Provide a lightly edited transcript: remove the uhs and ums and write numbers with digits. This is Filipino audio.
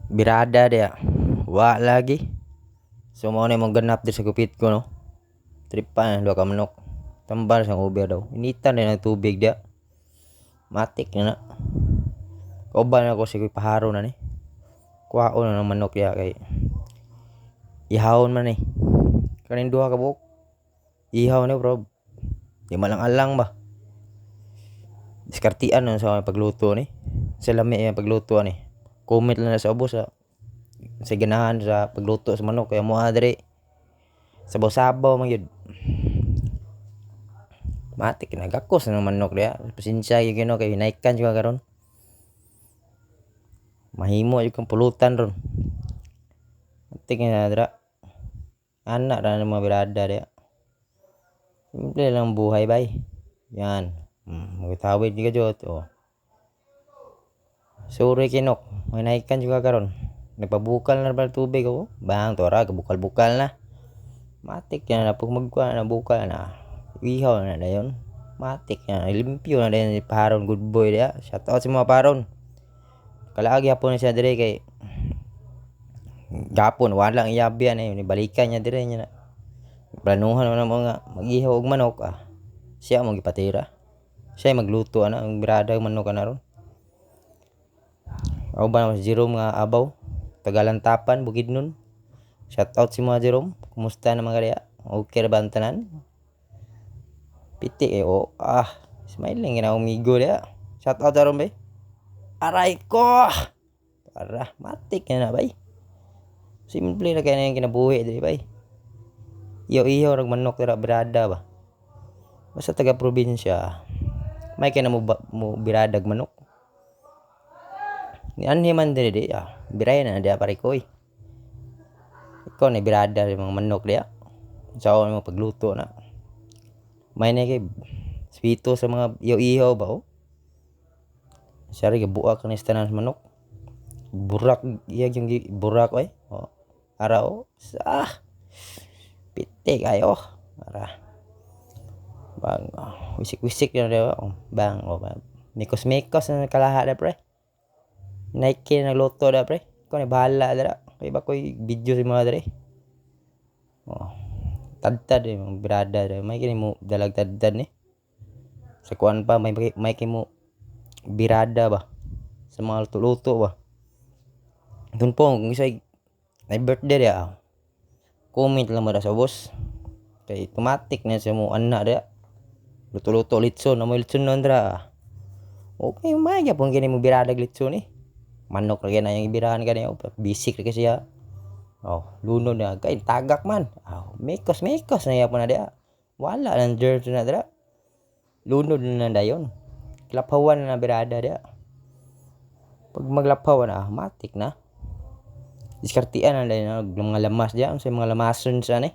Birada dia. Wa lagi. So mo na mong ganap di sa gupit ko no. Tripan dua ka manok. Tambal sa uber daw. Initan din ng tubig dia. Matik na na. Kauban ako si paharo na ni. Kuhaon na ng manok dia kay ihawon man ni. Kanin duha ka buok. Ihaw ni bro. Di malang alang ba. Diskartian na sa pagluto ni. Sa lami yung pagluto ni. Comment lang na sa ubos sa ganahan sa pagluto sa manok kaya mo adre sabaw-sabaw man yun. Matik na gakos ng manok dia. Pasensya yung kino kay hinaikan juga karon. Mahimo yung kang pulutan ron. Matik na dra. Anak na ng mga birada dia. Simple lang buhay bay. Yan. Magtawid di ka jod. Oh. Sorry kinok. May naikan juga karon. Nagpabukal na ba tubig ako? Bang tora kabukal-bukal na. Matik yan na pag magkuha na bukal na. Ihaw na dayon. Matik yan. Limpyo na dayon si Paron. Good boy dia. Shout out si mga Paron. Kalaagi hapon na siya dire kay gapon walang iyabian eh. Balikan niya dire niya na. Planuhan naman mo nga mag-ihaw og manok Siya mo gipatira. Siya magluto ang birada manok na ron. Ako ba naman si Jerome nga abaw. Tagalantapan, Bukidnon. Shout out si mga Jerome. Kumusta naman kaya? Okay ra ba ang tanan? Piti smiling gina umigo dia. Shout out Jerome bay. Aray ko. Para matik na bay. Simple na kaya yung kinabuhi diri bay. Iyo rag manok dira birada ba. Basta taga probinsya. May kaya na mo biradag manok. Ni anhi man diri di biray na dia pare ko Ikaw na birada yung mga manok dia. Sa mo pagluto na. May na kay swito sa mga iyo ba Sari buak ni tanan sa manok. Burak iya yung burak Ara pitik ayo. Ara. Bang wisik-wisik na dia bang mikos-mikos na kalaha da pre. Nike nagluto da pre. Ko ni bahala dira. Kay ba koy video si mga dre. Tad yung birada dre. May kini mo dalag tad ni. Sa kuan pa may kini mo birada ba. Sa mga luto ba. Dun po kung isa'y may birthday dia. Comment lang mo da sa boss. Kay automatic na sa mo anak dia. Luto-luto litson. Amoy litson nun dra. Okay, may gyapon kini mo birada litson ni. Manok lagi na yung ibirahan ka niya. Bisik lagi siya. Luno na. Kaya tagak man. Mekos na yapon na dia. Wala ng germs na dira. Luno na dayon. Lapawan na birada dia. Pag maglapawan matik na. Diskartian na dayon. Mga lamas dia. Sa mga lamason sa ni.